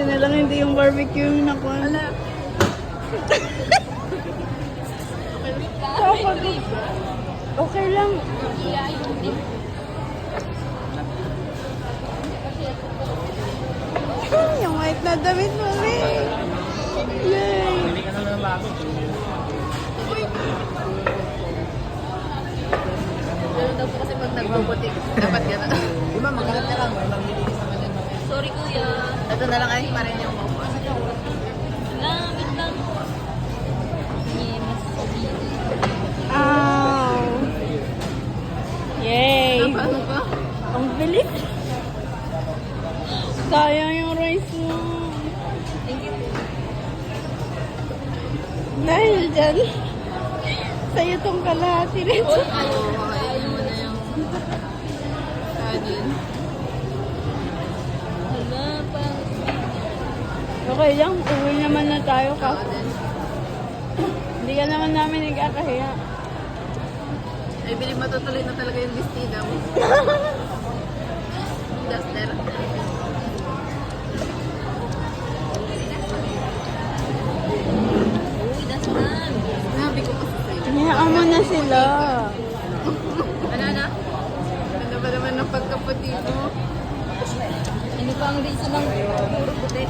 na lang hindi yung barbecue yung nakuha. Ala. Okay lang. Yung white na damit mo, May. Yay! Hindi ka na lang bago. Ano daw po kasi pag nagbubutik, dapat gano'n. Di ba, magalat na lang. Maglilinis naman yan. Sorry, kuya. Ito na lang ay pa rin yung maupuan. Lamit lang. Yes. Ow! Yay! Paano ba? Ang bilis. Sayang yung rice mo. Thank you. Dahil dyan, sa'yo tong kalahati rin. Ayaw mo na yung kanin. Hala, pang... Okay lang, uwi naman na tayo ka. Ako din. Hindi ka naman namin nagkakahiya. Ay, bilig matutuloy na talaga yung bestida mo. Duster. Uy, that's man. Sinabi ko kasi sa'yo. Hayaan mo na sila. Ano na? Ganda ba naman ng pagkaputi mo? Ano pa ang reason ng puro puti?